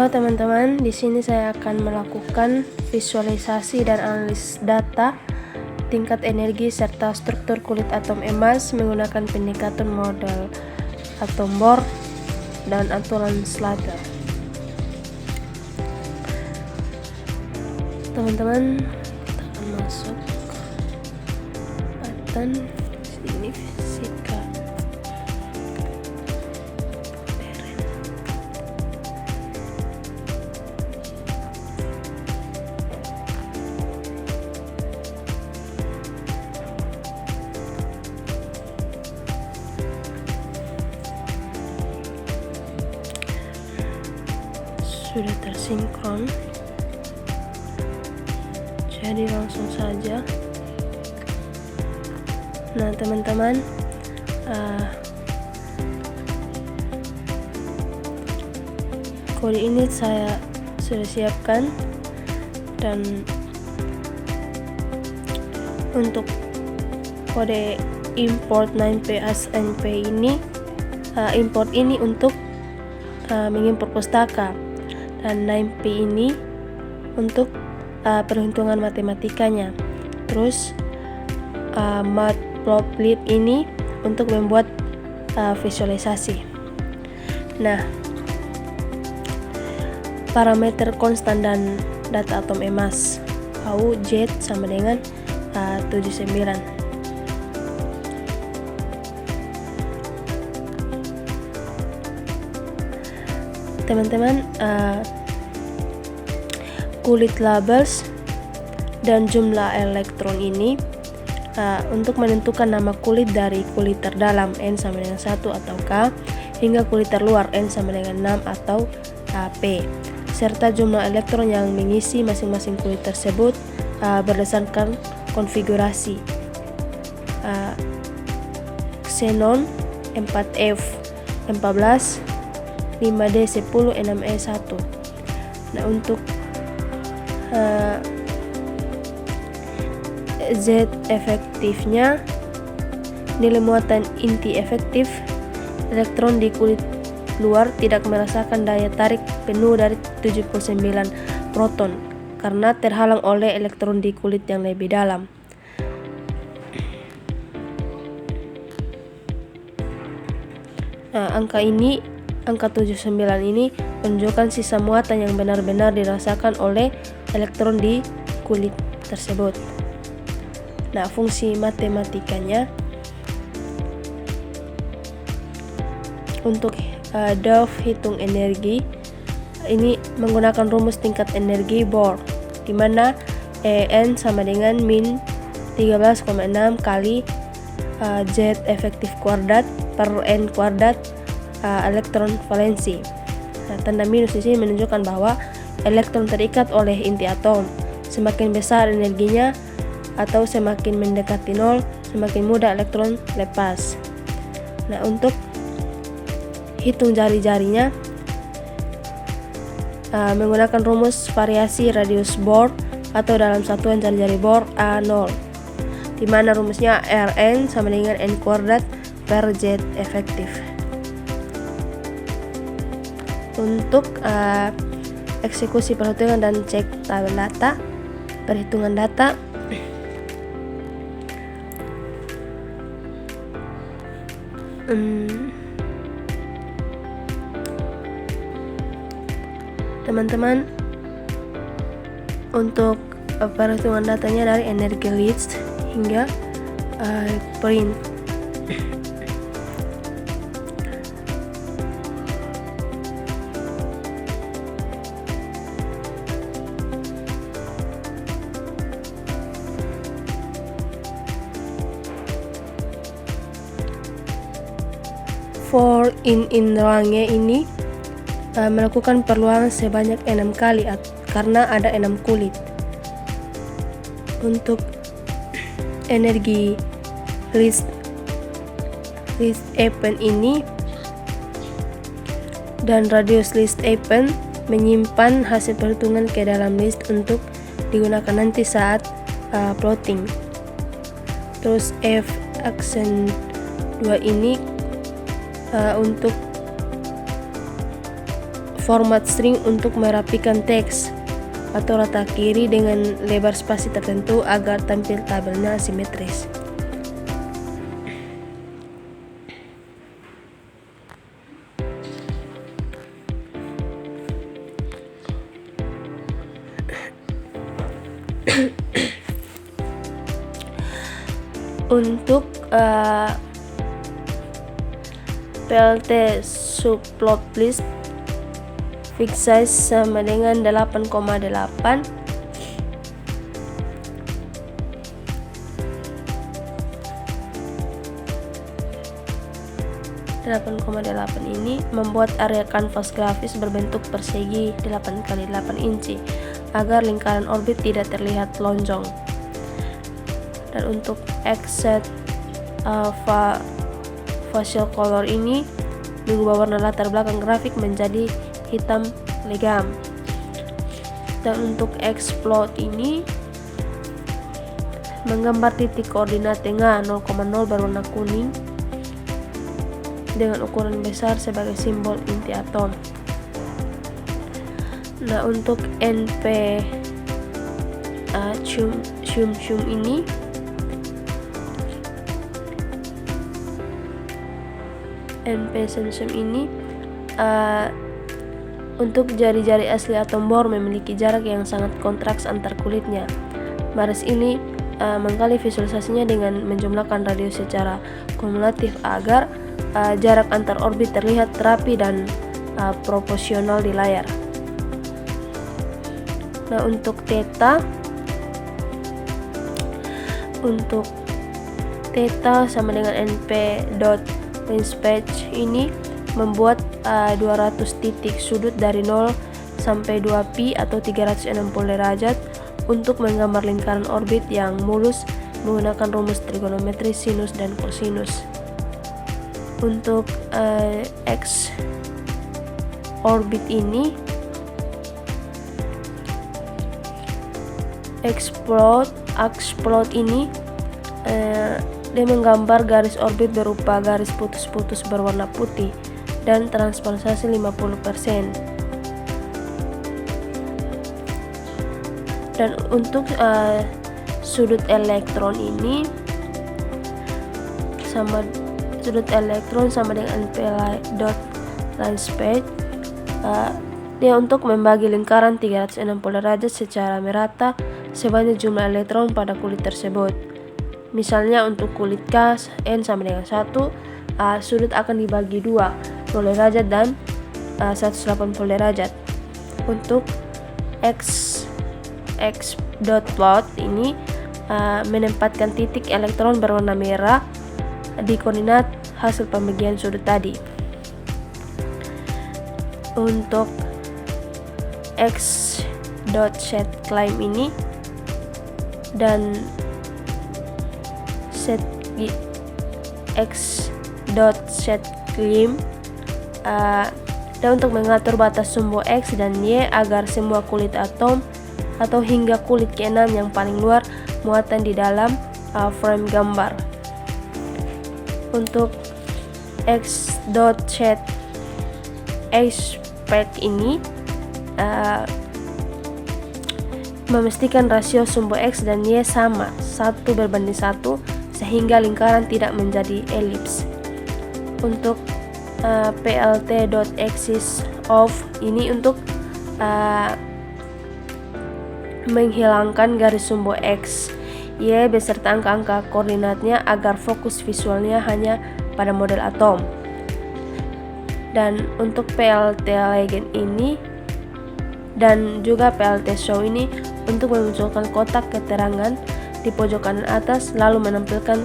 Halo teman-teman, di sini saya akan melakukan visualisasi dan analisis data tingkat energi serta struktur kulit atom emas menggunakan pendekatan model atom Bohr dan aturan Slater. Teman-teman, kita akan masuk button sini fisika. Sudah tersinkron, jadi langsung saja. Nah teman-teman, kode ini saya sudah siapkan, dan untuk kode import 9P-SNP ini, import ini untuk mengimpor pustaka, dan 9P ini untuk perhitungan matematikanya. Terus Matplotlib ini untuk membuat visualisasi. Nah, parameter konstan dan data atom emas U Z sama dengan 79. Teman-teman, kulit labels dan jumlah elektron ini untuk menentukan nama kulit dari kulit terdalam N sama dengan 1 atau K hingga kulit terluar N sama dengan 6 atau P, serta jumlah elektron yang mengisi masing-masing kulit tersebut berdasarkan konfigurasi xenon 4F 14 5D10 6E1. Nah, untuk Z efektifnya, nilai muatan inti efektif elektron di kulit luar tidak merasakan daya tarik penuh dari 79 proton karena terhalang oleh elektron di kulit yang lebih dalam. Nah, angka 79 ini menunjukkan sisa muatan yang benar-benar dirasakan oleh elektron di kulit tersebut. Nah, fungsi matematikanya untuk Dove hitung energi ini menggunakan rumus tingkat energi Bohr, di mana En sama dengan min 13,6 kali Z efektif kuadrat per N kuadrat elektron valensi. Nah, tanda minus di sini menunjukkan bahwa elektron terikat oleh inti atom. Semakin besar energinya atau semakin mendekati nol, semakin mudah elektron lepas. Nah, untuk hitung jari-jarinya menggunakan rumus variasi radius Bohr atau dalam satuan jari-jari Bohr A0, di mana rumusnya Rn sama dengan N kuadrat per Z efektif. Untuk eksekusi perhitungan dan cek tabel data, perhitungan data, teman-teman, untuk perhitungan datanya dari energi list hingga print. For in Range ini melakukan perluangan sebanyak 6 kali karena ada 6 kulit. Untuk energi list event ini dan radius list event menyimpan hasil perhitungan ke dalam list untuk digunakan nanti saat plotting. Terus F aksen 2 ini untuk format string untuk merapikan teks, atau rata kiri dengan lebar spasi tertentu agar tampil tabelnya simetris. Untuk PLT subplot list fix size sama dengan 8,8 ini membuat area kanvas grafis berbentuk persegi 8x8 inci agar lingkaran orbit tidak terlihat lonjong. Dan untuk X-set facial color ini mengubah warna latar belakang grafik menjadi hitam legam. Dan untuk X-plot ini menggambar titik koordinat tengah 0,0 berwarna kuning dengan ukuran besar sebagai simbol inti atom. Nah, untuk NP shum ini untuk jari-jari asli atom bor memiliki jarak yang sangat kontraks antar kulitnya. Baris ini menggali visualisasinya dengan menjumlahkan radius secara kumulatif agar jarak antar orbit terlihat rapi dan proporsional di layar. Nah, untuk theta sama dengan np.range ini membuat 200 titik sudut dari 0 sampai 2pi atau 360 derajat untuk menggambar lingkaran orbit yang mulus menggunakan rumus trigonometri sinus dan kosinus. Untuk X orbit ini X-plot ini dia menggambar garis orbit berupa garis putus-putus berwarna putih dan transparansi 50%. Dan untuk sudut elektron ini sama dengan np.line-speed, dia untuk membagi lingkaran 360 derajat secara merata sebanyak jumlah elektron pada kulit tersebut. Misalnya untuk kulit K N sama dengan 1, sudut akan dibagi 2, 0 derajat dan 180 derajat. Untuk X.plot ini menempatkan titik elektron berwarna merah di koordinat hasil pembagian sudut tadi. Untuk X.setClimb ini dan X.setClimb dan untuk mengatur batas sumbu X dan Y agar semua kulit atom atau hingga kulit K6 yang paling luar muatan di dalam frame gambar. Untuk X.setAspect ini memastikan rasio sumbu X dan Y sama 1:1 sehingga lingkaran tidak menjadi elips. Untuk plt.axis-of ini untuk menghilangkan garis sumbu X, Y beserta angka-angka koordinatnya agar fokus visualnya hanya pada model atom. Dan untuk PLT legend ini dan juga PLT show ini untuk memunculkan kotak keterangan di pojok kanan atas lalu menampilkan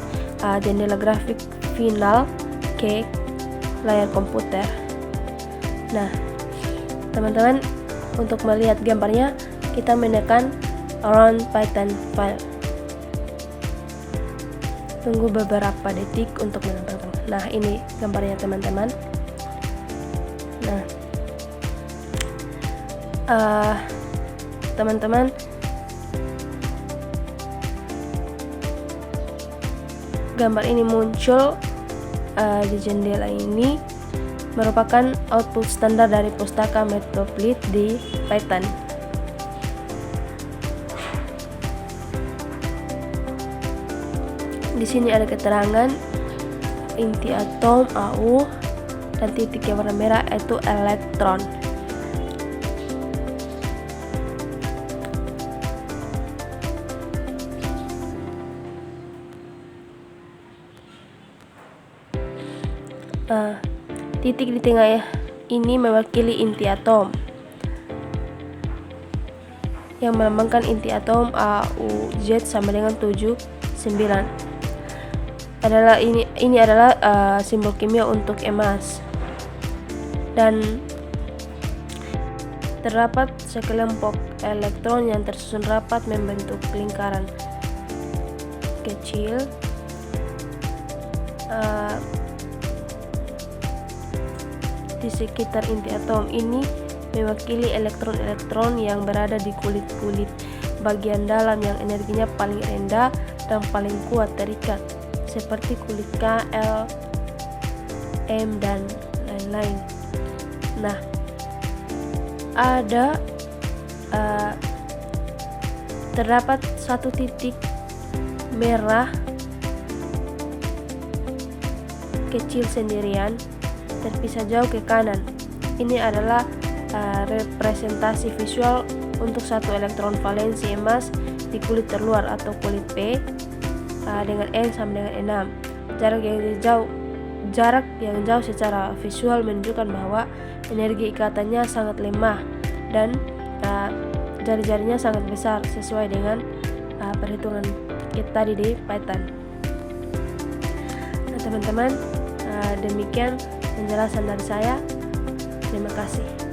jendela grafik final ke layar komputer. Nah, teman-teman, untuk melihat gambarnya kita menekan Run Python file. Tunggu beberapa detik untuk menampilkan. Nah, ini gambarnya teman-teman. Nah, teman-teman, gambar ini muncul di jendela ini merupakan output standar dari pustaka Matplotlib di Python. Di sini ada keterangan inti atom AU dan titik yang warna merah itu elektron. Titik di tengah ini mewakili inti atom yang melambangkan inti atom AUZ sama dengan 79. Ini adalah simbol kimia untuk emas, dan terdapat sekelompok elektron yang tersusun rapat membentuk lingkaran kecil di sekitar inti atom. Ini mewakili elektron-elektron yang berada di kulit-kulit bagian dalam yang energinya paling rendah dan paling kuat terikat, seperti kulit K, L, M, dan lain-lain. Nah, terdapat satu titik merah kecil sendirian terpisah jauh ke kanan. Ini adalah representasi visual untuk satu elektron valensi emas di kulit terluar atau kulit P dengan N sama dengan 6. Jarak yang jauh secara visual menunjukkan bahwa energi ikatannya sangat lemah dan jari-jarinya sangat besar sesuai dengan perhitungan kita tadi di Python. Nah teman-teman, demikian penjelasan dari saya. Terima kasih.